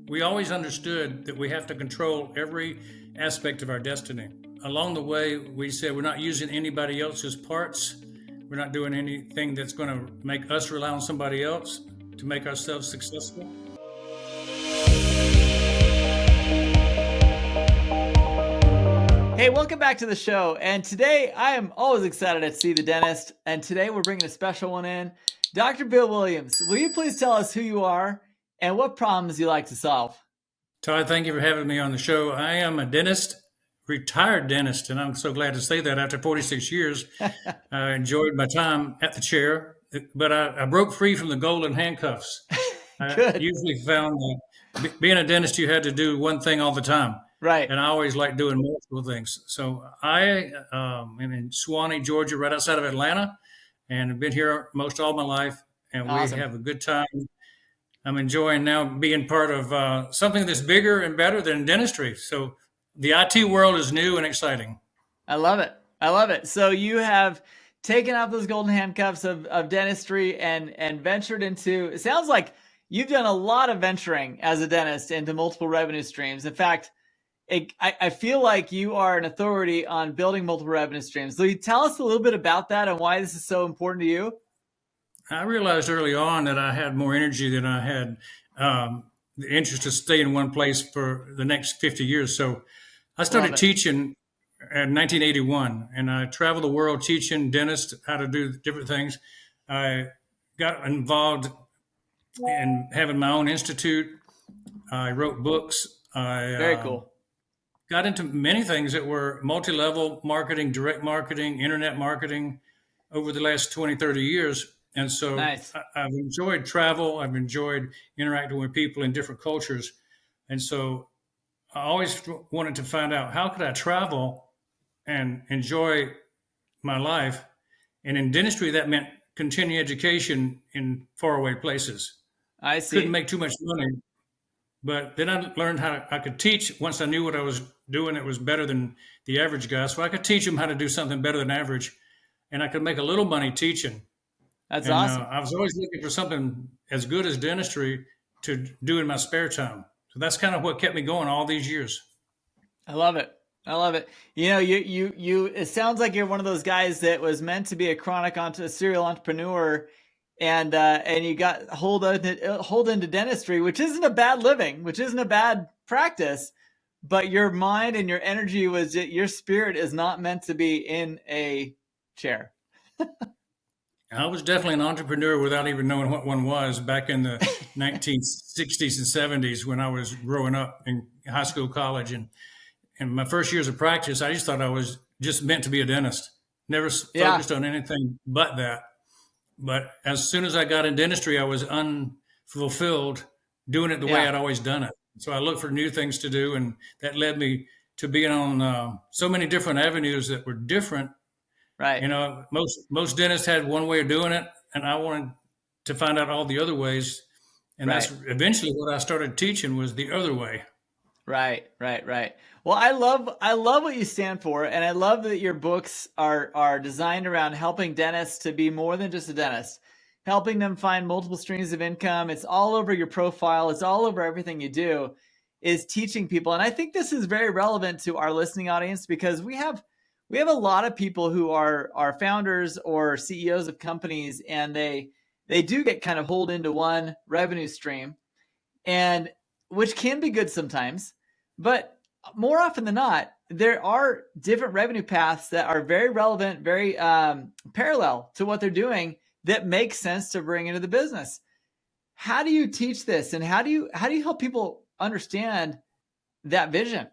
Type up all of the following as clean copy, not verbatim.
We always understood that we have to control every aspect of our destiny. Along the way, we said we're not using anybody else's parts. We're not doing anything that's going to make us rely on somebody else to make ourselves successful. Hey, welcome back to the show. And today I am always excited to see the dentist. And today we're bringing a special one in. Dr. Bill Williams, will you please tell us who you are and what problems you like to solve? Todd, thank you for having me on the show. I am a dentist, retired dentist, and I'm so glad to say that after 46 years. I enjoyed my time at the chair, but I broke free from the golden handcuffs. I usually found that being a dentist, you had to do one thing all the time. Right. And I always liked doing multiple things. So I am in Suwanee, Georgia, right outside of Atlanta, and I've been here most all my life, and Awesome. we have a good time. I'm enjoying now being part of something that's bigger and better than dentistry. So the IT world is new and exciting. I love it. I love it. So you have taken off those golden handcuffs of dentistry and ventured into, it sounds like you've done a lot of venturing as a dentist into multiple revenue streams. In fact, I feel like you are an authority on building multiple revenue streams. So you tell us a little bit about that and why this is so important to you? I realized early on that I had more energy than I had the interest to stay in one place for the next 50 years. So I started teaching in 1981, and I traveled the world teaching dentists how to do different things. I got involved in having my own institute. I wrote books. Very cool. Got into many things that were multi-level marketing, direct marketing, internet marketing over the last 20, 30 years. And so Nice. I've enjoyed travel. I've enjoyed interacting with people in different cultures. And so I always wanted to find out, how could I travel and enjoy my life? And in dentistry, that meant continuing education in faraway places. I see. Couldn't make too much money. But then I learned how I could teach. Once I knew what I was doing, it was better than the average guy. So I could teach them how to do something better than average. And I could make a little money teaching. That's awesome. I was always looking for something as good as dentistry to do in my spare time. So that's kind of what kept me going all these years. I love it. I love it. You know, you. It sounds like you're one of those guys that was meant to be a serial entrepreneur, and you got hold into dentistry, which isn't a bad living, which isn't a bad practice, but your mind and your energy your spirit is not meant to be in a chair. I was definitely an entrepreneur without even knowing what one was back in the 1960s and 70s when I was growing up in high school, college. And my first years of practice, I just thought I was just meant to be a dentist. Never focused on anything but that. But as soon as I got in dentistry, I was unfulfilled doing it the way I'd always done it. So I looked for new things to do, and that led me to being on so many different avenues that were different. Right. You know, most dentists had one way of doing it, and I wanted to find out all the other ways. And that's eventually what I started teaching, was the other way. Right. Well, I love what you stand for, and I love that your books are designed around helping dentists to be more than just a dentist, helping them find multiple streams of income. It's all over your profile. It's all over everything you do, is teaching people. And I think this is very relevant to our listening audience, because we have a lot of people who are founders or CEOs of companies, and they do get kind of holed into one revenue stream, and which can be good sometimes, but more often than not, there are different revenue paths that are very relevant, very parallel to what they're doing, that make sense to bring into the business. How do you teach this, and how do you help people understand that vision?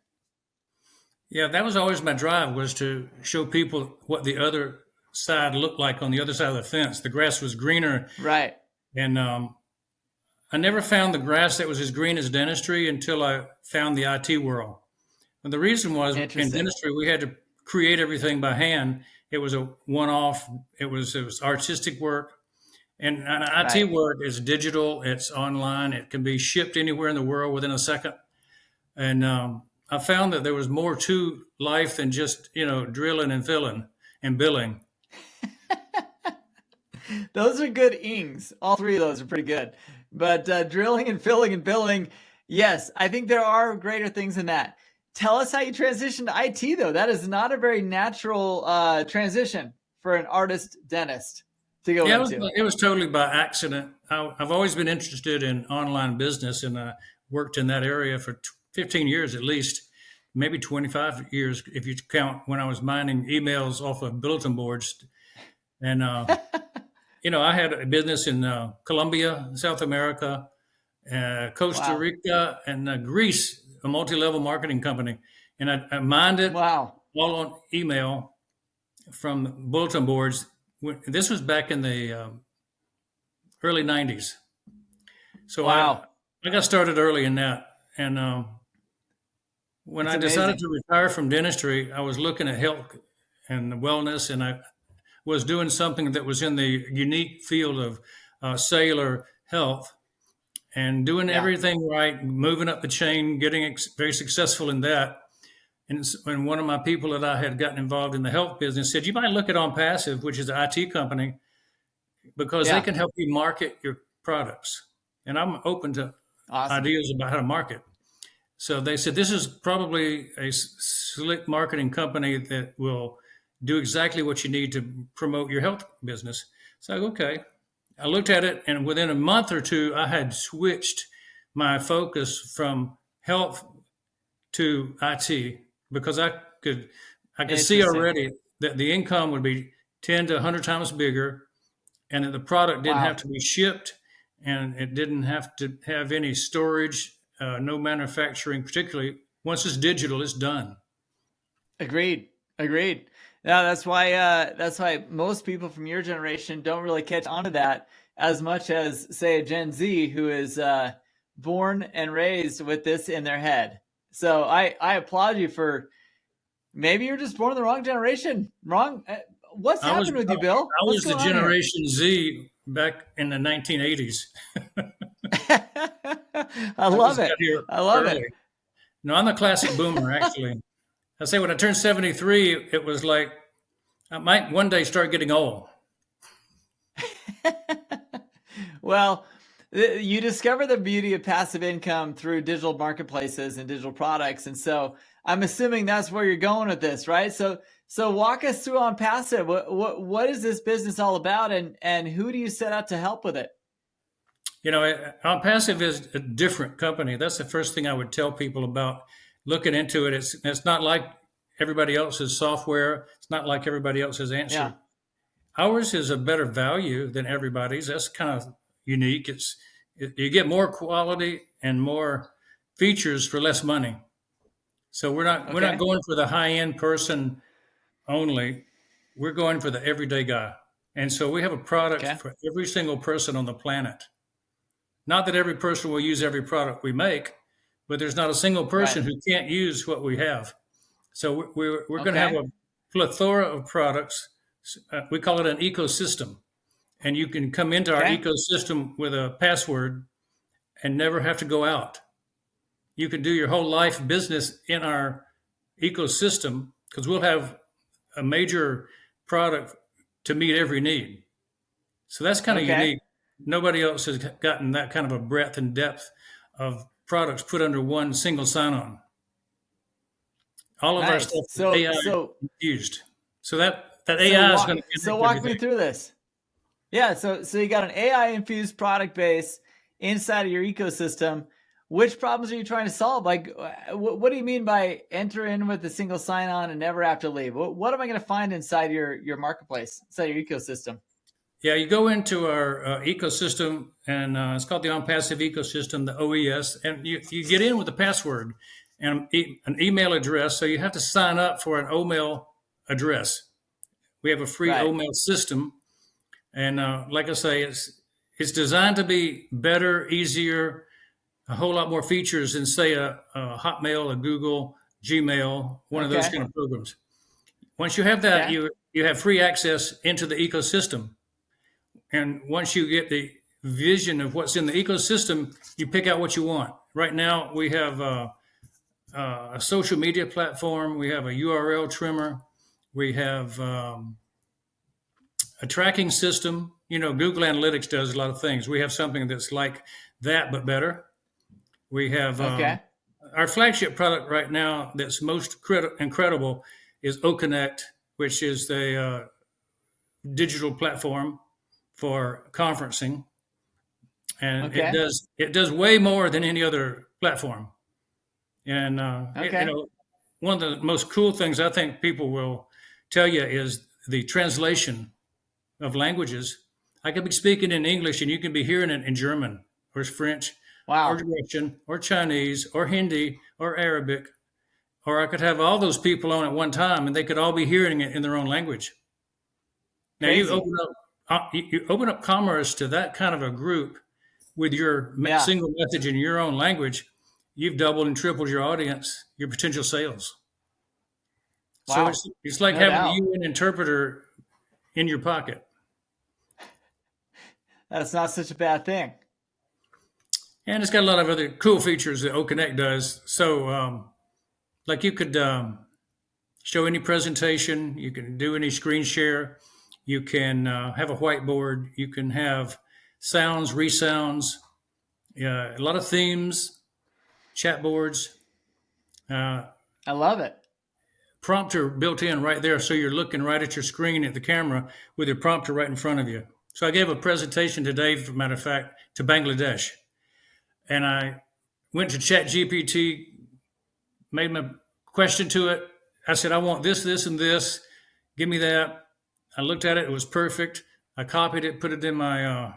Yeah, that was always my drive, was to show people what the other side looked like on the other side of the fence. The grass was greener. Right. And I never found the grass that was as green as dentistry until I found the IT world. And the reason was, in dentistry, we had to create everything by hand. It was a one-off. It was artistic work. And IT work is digital. It's online. It can be shipped anywhere in the world within a second. And I found that there was more to life than just, drilling and filling and billing. Those are good ings. All three of those are pretty good. But drilling and filling and billing Yes, I think there are greater things than that. Tell us how you transitioned to IT, though. That is not a very natural transition for an artist dentist to go Yeah, into. it was totally by accident. I've always been interested in online business, and I worked in that area for 15 years at least, maybe 25 years if you count when I was mining emails off of bulletin boards. And I had a business in Colombia, South America, Costa Wow. Rica, and Greece, a multi-level marketing company, and I mined it Wow. all on email from bulletin boards. This was back in the early 90s. So Wow. I got started early in that. And when It's I decided amazing. to retire from dentistry, I was looking at health and wellness, and I was doing something that was in the unique field of cellular health and doing Yeah. everything right, moving up the chain, getting very successful in that. And one of my people that I had gotten involved in the health business said, "You might look at OnPassive, which is an IT company, because they Yeah. can help you market your products." And I'm open to Awesome. ideas about how to market. So they said, "This is probably a slick marketing company that will do exactly what you need to promote your health business." So, okay. I looked at it, and within a month or two, I had switched my focus from health to IT because I could see Interesting. already that the income would be 10 to 100 times bigger, and that the product didn't have Wow. to be shipped, and it didn't have to have any storage, no manufacturing, particularly once it's digital, it's done. Agreed. Agreed. Yeah, that's why most people from your generation don't really catch on to that as much as, say, a Gen Z who is born and raised with this in their head. So I applaud you for, maybe you're just born in the wrong generation. Wrong. What's I was happened with you, Bill? I What's was the going on here? Generation Z back in the 1980s. I I love just got it. here I love early. it. No, I'm the classic boomer, actually. I say when I turned 73, it was like I might one day start getting old. Well, you discover the beauty of passive income through digital marketplaces and digital products. And so I'm assuming that's where you're going with this, right? So walk us through on passive. What is this business all about, and who do you set out to help with it? OnPassive is a different company. That's the first thing I would tell people about looking into it. It's not like everybody else's software. It's not like everybody else's Yeah. answer. Ours is a better value than everybody's. That's kind of unique. You get more quality and more features for less money. So we're not Okay. going for the high end person only. We're going for the everyday guy. And so we have a product Okay. for every single person on the planet. Not that every person will use every product we make, but there's not a single Right. person who can't use what we have. So we're going to have Okay. a plethora of products. We call it an ecosystem. And you can come into our Okay. ecosystem with a password and never have to go out. You can do your whole life business in our ecosystem because we'll have a major product to meet every need. So that's kind of Okay. unique. Nobody else has gotten that kind of a breadth and depth of products put under one single sign-on. All of our Nice. stuff is So AI so infused. So that so AI is walk going to so connect walk me everything. through this. Yeah, so you got an AI infused product base inside of your ecosystem. Which problems are you trying to solve? Like, what do you mean by enter in with a single sign on and never have to leave? What am I going to find inside your marketplace, inside your ecosystem? Yeah, you go into our ecosystem, and it's called the OnPassive Ecosystem, the OES, and you get in with a password and an email address. So you have to sign up for an OMail address. We have a free Right. OMail system, and like I say, it's designed to be better, easier, a whole lot more features than say a Hotmail, a Google, Gmail, one of those Okay. kind of programs. Once you have that, Okay. you have free access into the ecosystem. And once you get the vision of what's in the ecosystem, you pick out what you want. Right now, we have a social media platform, we have a URL trimmer, we have a tracking system. Google Analytics does a lot of things. We have something that's like that, but better. We have Okay. our flagship product right now that's most incredible is OConnect, which is the digital platform for conferencing, and Okay. it does way more than any other platform. And Okay. one of the most cool things I think people will tell you is the translation of languages. I could be speaking in English, and you can be hearing it in German or French or Wow. Russian or Chinese or Hindi or Arabic, or I could have all those people on at one time, and they could all be hearing it in their own language. Now Crazy. you open up commerce to that kind of a group with your Yeah. single message in your own language. You've doubled and tripled your audience, your potential sales. So Wow. it's like No having a doubt. UN interpreter in your pocket. That's not such a bad thing. And it's got a lot of other cool features that OConnect does. So, like you could show any presentation, you can do any screen share, you can have a whiteboard, you can have sounds, resounds, a lot of themes, chat boards, I love it. prompter built in right there. So you're looking right at your screen at the camera with your prompter right in front of you. So I gave a presentation today, as a matter of fact, to Bangladesh. And I went to Chat GPT, made my question to it. I said, I want this, this, and this. Give me that. I looked at it. It was perfect. I copied it, put it in my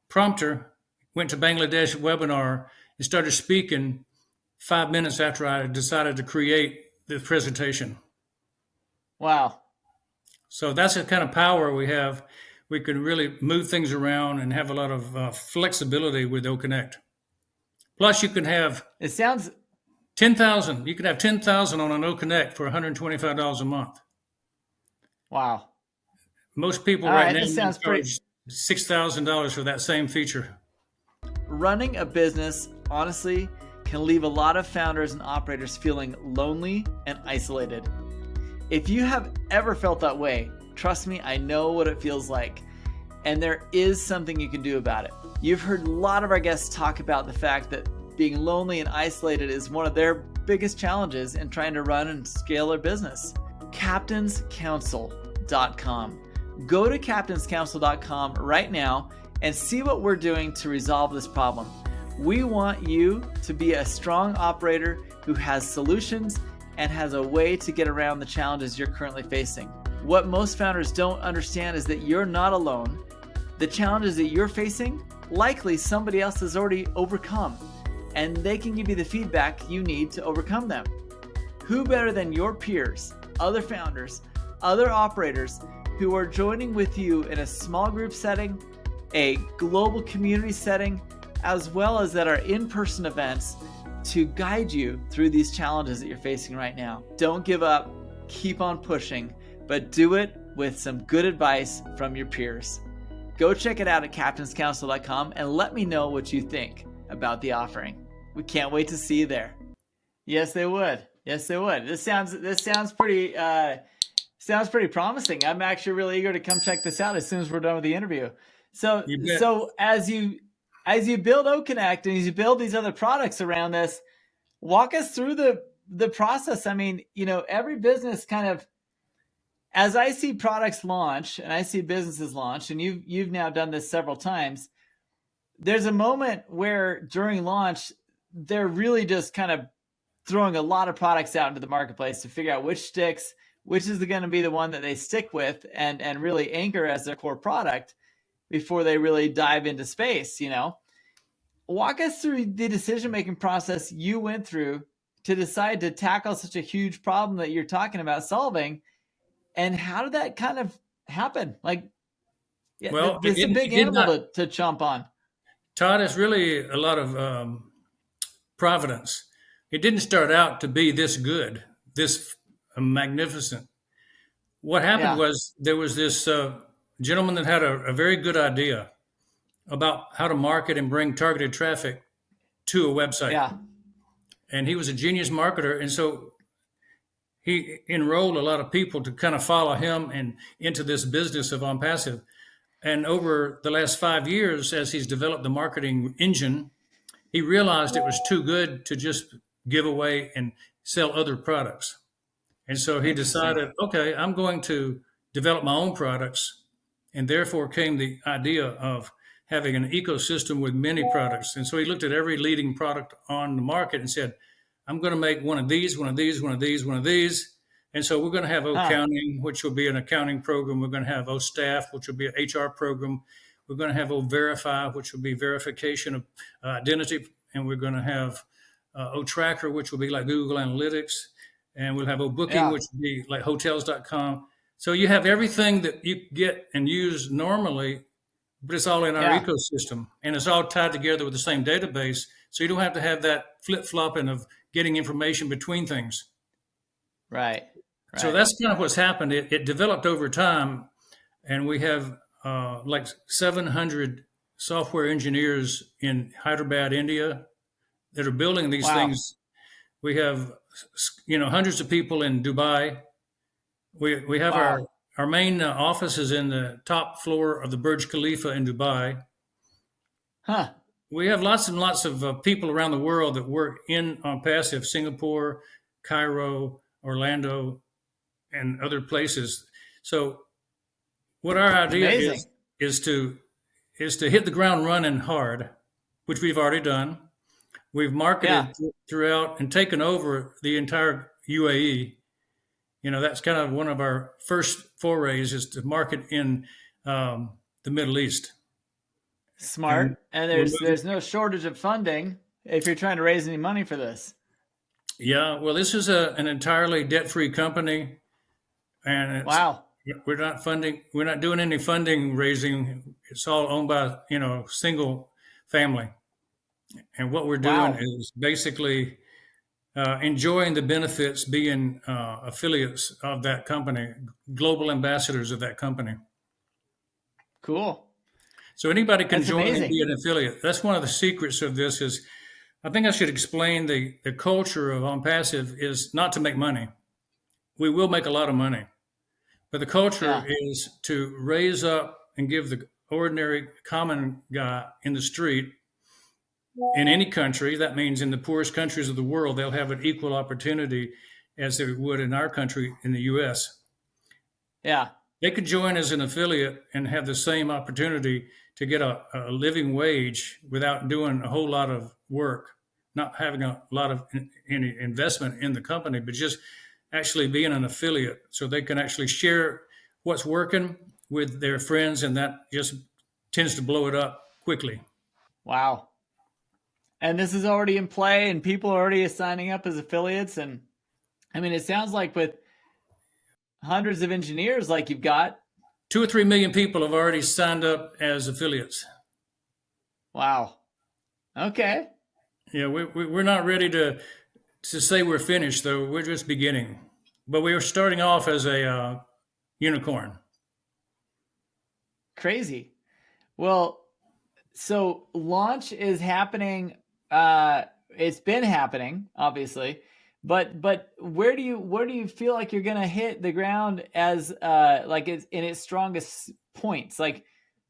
prompter, went to Bangladesh webinar and started speaking 5 minutes after I decided to create the presentation. Wow. So that's the kind of power we have. We can really move things around and have a lot of flexibility with OConnect. Plus, you can have It sounds 10,000. You can have 10,000 on an OConnect for $125 a month. wow. Most people All right right, now this sounds pretty. charge $6,000 for that same feature. Running a business, honestly, can leave a lot of founders and operators feeling lonely and isolated. If you have ever felt that way, trust me, I know what it feels like. And there is something you can do about it. You've heard a lot of our guests talk about the fact that being lonely and isolated is one of their biggest challenges in trying to run and scale their business. CaptainsCouncil.com. Go to CaptainsCouncil.com right now and see what we're doing to resolve this problem. We want you to be a strong operator who has solutions and has a way to get around the challenges you're currently facing. What most founders don't understand is that you're not alone. The challenges that you're facing, likely somebody else has already overcome, and they can give you the feedback you need to overcome them. Who better than your peers, other founders, other operators who are joining with you in a small group setting, a global community setting, as well as at our in-person events to guide you through these challenges that you're facing right now. Don't give up, keep on pushing, but do it with some good advice from your peers. Go check it out at CaptainsCouncil.com and let me know what you think about the offering. We can't wait to see you there. Yes, they would. Yes, they would. This sounds pretty promising. I'm actually really eager to come check this out as soon as we're done with the interview. So as you build OConnect and as you build these other products around this, walk us through the process. I mean, every business kind of, as I see products launch and I see businesses launch, and you've now done this several times, there's a moment where during launch, they're really just kind of throwing a lot of products out into the marketplace to figure out which sticks, which is going to be the one that they stick with and really anchor as their core product before they really dive into space. Walk us through the decision-making process you went through to decide to tackle such a huge problem that you're talking about solving. And how did that kind of happen? It's a big animal to chomp on. Todd, it's really a lot of providence. It didn't start out to be this good, this magnificent. What happened was there was this gentleman that had a very good idea about how to market and bring targeted traffic to a website. Yeah. And he was a genius marketer. And so he enrolled a lot of people to kind of follow him and into this business of ONPASSIVE. And over the last 5 years, as he's developed the marketing engine, he realized it was too good to just give away and sell other products. And so he Interesting. decided, okay, I'm going to develop my own products. And therefore came the idea of having an ecosystem with many products. And so he looked at every leading product on the market and said, I'm going to make one of these, one of these, one of these, one of these. And so we're going to have accounting, which will be an accounting program. We're going to have staff, which will be an HR program. We're going to have Verify, which will be verification of identity. And we're going to have Tracker, which will be like Google Analytics. And we'll have Booking, which will be like hotels.com. So you have everything that you get and use normally, but it's all in our ecosystem. And it's all tied together with the same database. So you don't have to have that flip-flopping of getting information between things. Right. So that's kind of what's happened. It developed over time, and we have like 700 software engineers in Hyderabad, India, that are building these things. We have, hundreds of people in Dubai. We have our main office is in the top floor of the Burj Khalifa in Dubai. Huh. We have lots and lots of people around the world that work in ONPASSIVE, Singapore, Cairo, Orlando, and other places. So what our idea is to hit the ground running hard, which we've already done. We've marketed throughout and taken over the entire UAE. That's kind of one of our first forays, is to market in the Middle East. Smart. And there's no shortage of funding if you're trying to raise any money for this. Yeah, well, this is an entirely debt-free company, and we're not doing any funding raising. It's all owned by single family, and what we're doing is basically enjoying the benefits, being affiliates of that company, global ambassadors of that company. Cool. So anybody can join and be an affiliate. That's one of the secrets of this. Is I think I should explain the culture of ONPASSIVE is not to make money. We will make a lot of money, but the culture is to raise up and give the ordinary common guy in the street in any country. That means in the poorest countries of the world, they'll have an equal opportunity as they would in our country in the U.S. Yeah. They could join as an affiliate and have the same opportunity to get a living wage without doing a whole lot of work, not having a lot of any investment in the company, but just actually being an affiliate, so they can actually share what's working with their friends, and that just tends to blow it up quickly. Wow. And this is already in play, and people are already signing up as affiliates. And I mean, it sounds like with hundreds of engineers like you've got, 2 or 3 million people have already signed up as affiliates. Wow. Okay. Yeah, we're not ready to say we're finished, though. We're just beginning. But we are starting off as a unicorn. Crazy. Well, so launch is happening. It's been happening, obviously. But where do you feel like you're gonna hit the ground as like it's in its strongest points? Like,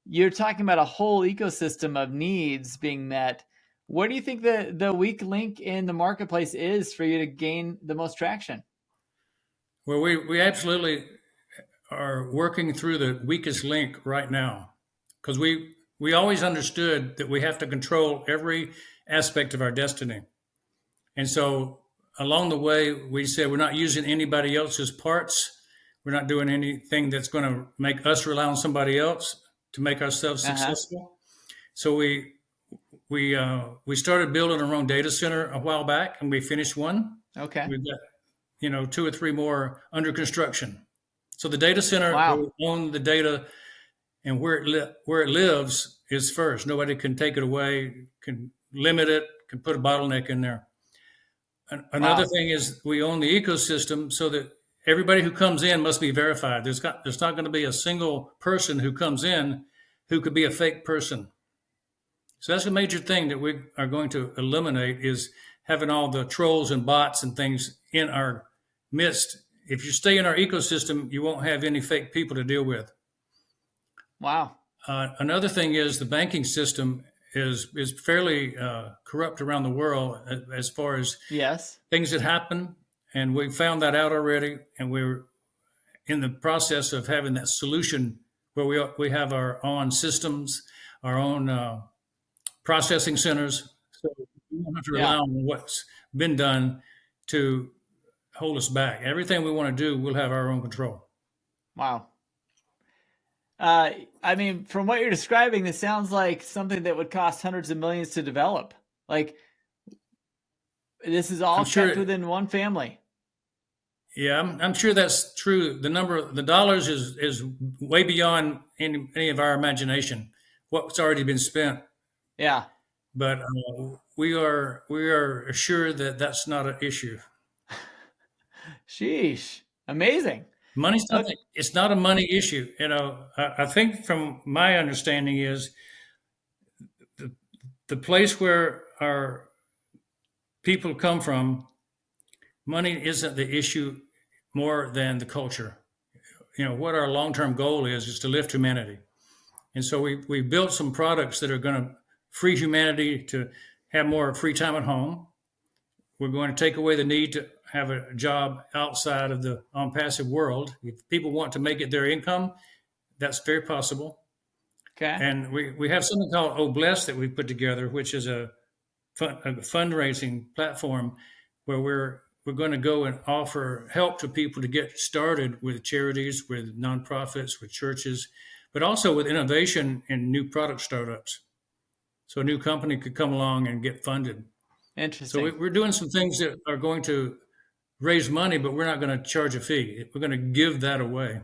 you're talking about a whole ecosystem of needs being met. Where do you think the weak link in the marketplace is for you to gain the most traction? Well, we absolutely are working through the weakest link right now, because we always understood that we have to control every aspect of our destiny, and so along the way, we said we're not using anybody else's parts. We're not doing anything that's going to make us rely on somebody else to make ourselves successful. So we started building our own data center a while back, and we finished one. Okay. We've got 2 or 3 more under construction. So the data center will own the data, and where it lives is first. Nobody can take it away, can limit it, can put a bottleneck in there. Another thing is we own the ecosystem, so that everybody who comes in must be verified. There's not going to be a single person who comes in who could be a fake person. So that's a major thing that we are going to eliminate, is having all the trolls and bots and things in our midst. If you stay in our ecosystem, you won't have any fake people to deal with. Wow. Another thing is the banking system is fairly corrupt around the world as far as Yes. things that happen, and we found that out already, and we're in the process of having that solution where we have our own systems, our own processing centers, so we don't have to rely Yeah. on what's been done to hold us back. Everything we want to do, we'll have our own control. Wow. I mean, from what you're describing, this sounds like something that would cost hundreds of millions to develop. Like, this is all kept within one family. Yeah, I'm sure that's true. The number of the dollars is way beyond any of our imagination. What's already been spent. Yeah. But we are assured that that's not an issue. Sheesh. Amazing. Money's not, it's not a money issue. You know, I think from my understanding is the place where our people come from, money isn't the issue more than the culture. You know, what our long-term goal is to lift humanity. And so we built some products that are going to free humanity to have more free time at home. We're going to take away the need to have a job outside of the ONPASSIVE world. If people want to make it their income, that's very possible. Okay. And we have something called Obless that we put together, which is a fundraising platform where we're going to go and offer help to people to get started with charities, with nonprofits, with churches, but also with innovation and new product startups. So a new company could come along and get funded. Interesting. So we're doing some things that are going to raise money, but we're not going to charge a fee. We're going to give that away.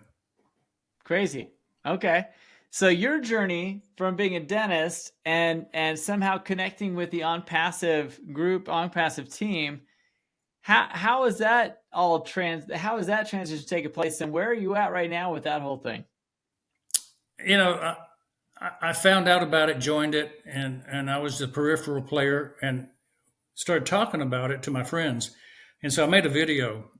Crazy. Okay. So your journey from being a dentist and somehow connecting with the ONPASSIVE group, ONPASSIVE team, how is that how is that transition taking place, and where are you at right now with that whole thing? You know, I found out about it, joined it, and I was the peripheral player and started talking about it to my friends. And so I made a video,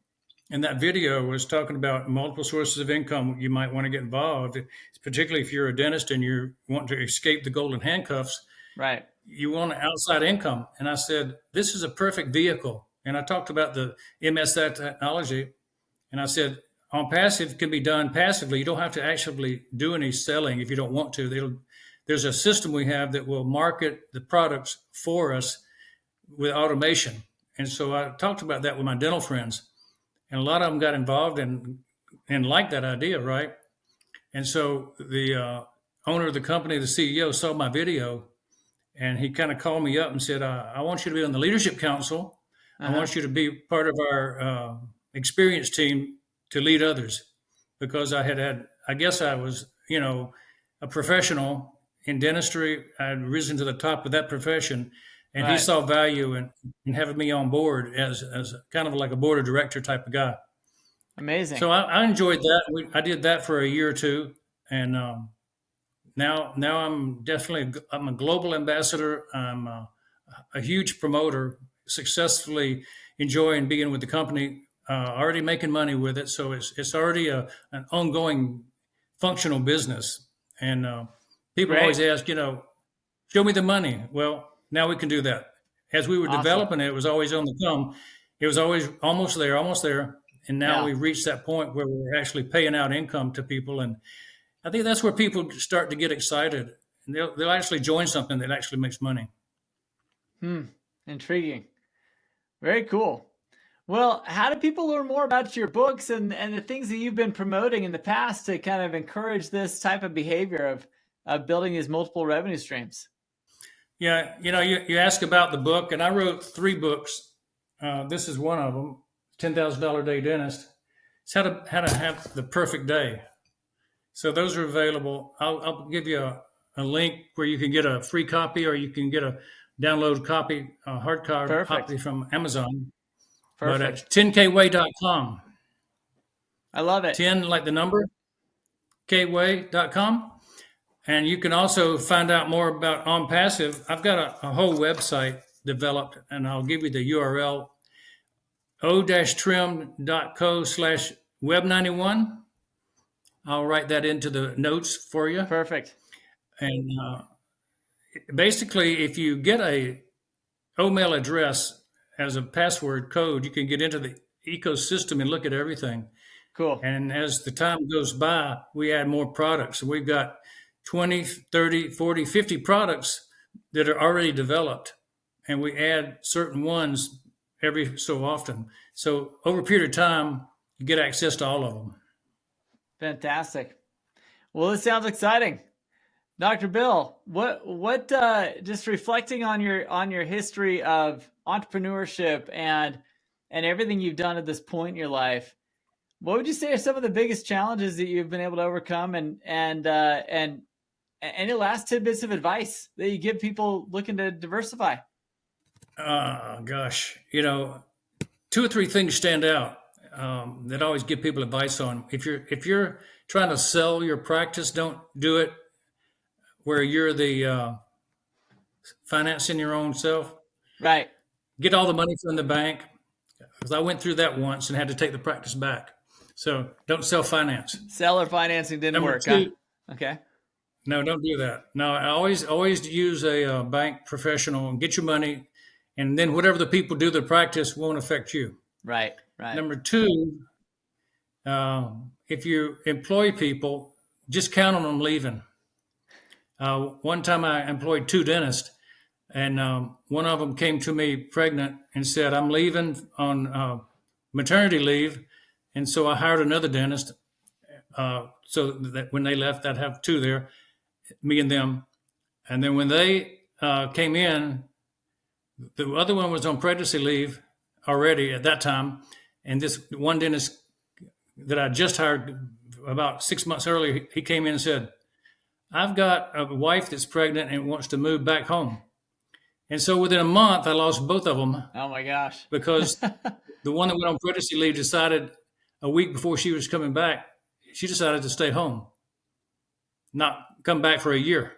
and that video was talking about multiple sources of income you might want to get involved, particularly if you're a dentist and you want to escape the golden handcuffs. Right. You want outside income. And I said, this is a perfect vehicle. And I talked about the MSI technology, and I said, ONPASSIVE can be done passively. You don't have to actually do any selling if you don't want to. There's a system we have that will market the products for us with automation. And so I talked about that with my dental friends, and a lot of them got involved and liked that idea, right? And so the owner of the company, the CEO, saw my video, and he kind of called me up and said, I want you to be on the leadership council. I want you to be part of our experience team to lead others, because I guess I was, a professional in dentistry. I had risen to the top of that profession, and Right. he saw value in having me on board as kind of like a board of director type of guy. Amazing. So I enjoyed that. I did that for a year or two, and now I'm a global ambassador. I'm a huge promoter, successfully enjoying being with the company, already making money with it. So it's already an ongoing functional business. And people Great. always ask, show me the money. Well, now we can do that. As we were developing it, it was always on the come. It was always almost there. And now we've reached that point where we're actually paying out income to people. And I think that's where people start to get excited. And they'll actually join something that actually makes money. Intriguing. Very cool. Well, how do people learn more about your books and the things that you've been promoting in the past to kind of encourage this type of behavior of building these multiple revenue streams? Yeah, you ask about the book, and I wrote 3 books. This is one of them, $10,000 Day Dentist. It's how to have the perfect day. So those are available. I'll give you a link where you can get a free copy, or you can get a download copy, a hardcover copy from Amazon. Perfect. But at 10kway.com. I love it. 10 like the number, kway.com. And you can also find out more about ONPASSIVE. I've got a whole website developed, and I'll give you the URL, o-trim.co/web91. I'll write that into the notes for you. Perfect. And basically, if you get a OMail address as a password code, you can get into the ecosystem and look at everything. Cool. And as the time goes by, we add more products. So we've got 20, 30, 40, 50 products that are already developed, and we add certain ones every so often. So over a period of time, you get access to all of them. Fantastic. Well, this sounds exciting. Dr. Bill, what just reflecting on your history of entrepreneurship and everything you've done at this point in your life, what would you say are some of the biggest challenges that you've been able to overcome, and any last tidbits of advice that you give people looking to diversify? Gosh, 2 or 3 things stand out that I always give people advice on. If you're trying to sell your practice, don't do it where you're the financing your own self. Right. Get all the money from the bank, because I went through that once and had to take the practice back. So don't self-finance. Seller financing didn't Number work. 2, huh? Okay. No, don't do that. No, I always use a bank professional and get your money, and then whatever the people do their practice won't affect you. Right. Right. Number 2, if you employ people, just count on them leaving. One time I employed 2 dentists, and one of them came to me pregnant and said, "I'm leaving on maternity leave." And so I hired another dentist, so that when they left, I'd have 2 there, me and them. And then when they came in, the other one was on pregnancy leave already at that time. And this one dentist that I just hired about 6 months earlier, he came in and said, "I've got a wife that's pregnant and wants to move back home." And so within a month, I lost both of them. Oh my gosh. Because the one that went on pregnancy leave decided a week before she was coming back, she decided to stay home, not come back for a year.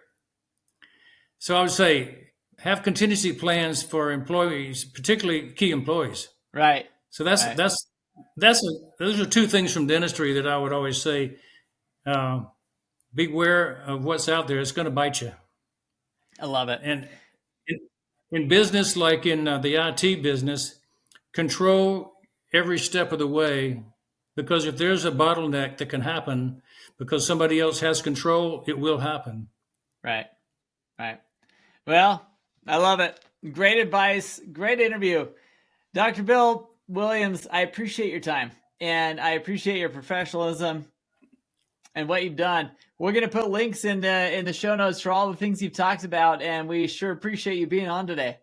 So I would say have contingency plans for employees, particularly key employees. Right. So those are 2 things from dentistry that I would always say. Beware of what's out there. It's going to bite you. I love it. And in business, like in the IT business, control every step of the way, because if there's a bottleneck that can happen because somebody else has control, it will happen. Right. Right. Well, I love it. Great advice. Great interview. Dr. Bill Williams, I appreciate your time, and I appreciate your professionalism and what you've done. We're going to put links in the show notes for all the things you've talked about, and we sure appreciate you being on today.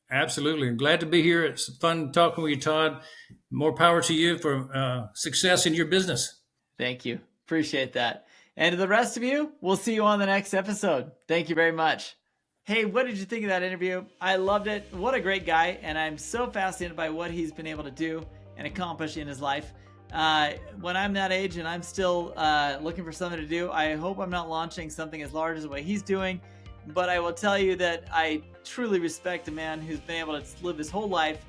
Absolutely. I'm glad to be here. It's fun talking with you, Todd. More power to you for success in your business. Thank you. Appreciate that. And to the rest of you, we'll see you on the next episode. Thank you very much. Hey, what did you think of that interview? I loved it. What a great guy. And I'm so fascinated by what he's been able to do and accomplish in his life. When I'm that age and I'm still looking for something to do, I hope I'm not launching something as large as what he's doing. But I will tell you that I truly respect a man who's been able to live his whole life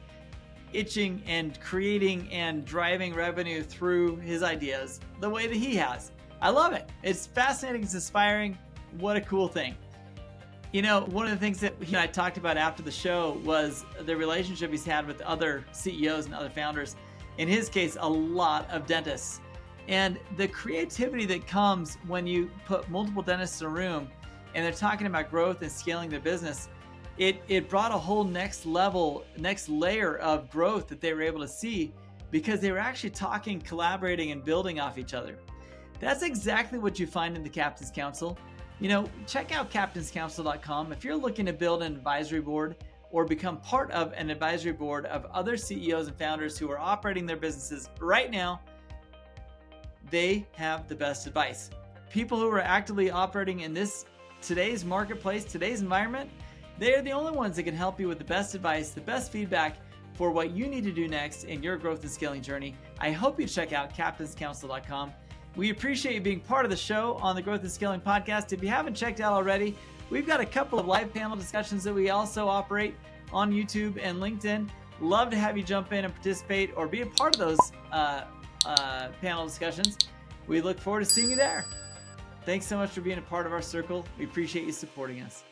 itching and creating and driving revenue through his ideas the way that he has. I love it. It's fascinating. It's inspiring. What a cool thing. One of the things that he and I talked about after the show was the relationship he's had with other CEOs and other founders. In his case, a lot of dentists. And the creativity that comes when you put multiple dentists in a room and they're talking about growth and scaling their business, it brought a whole next layer of growth that they were able to see because they were actually talking, collaborating, and building off each other. That's exactly what you find in the Captain's Council. Check out captainscouncil.com if you're looking to build an advisory board or become part of an advisory board of other CEOs and founders who are operating their businesses right now. They have the best advice. People who are actively operating in today's marketplace, today's environment, they're the only ones that can help you with the best advice, the best feedback for what you need to do next in your growth and scaling journey. I hope you check out captainscouncil.com. We appreciate you being part of the show on the Growth and Scaling podcast. If you haven't checked out already, we've got a couple of live panel discussions that we also operate on YouTube and LinkedIn. Love to have you jump in and participate or be a part of those panel discussions. We look forward to seeing you there. Thanks so much for being a part of our circle. We appreciate you supporting us.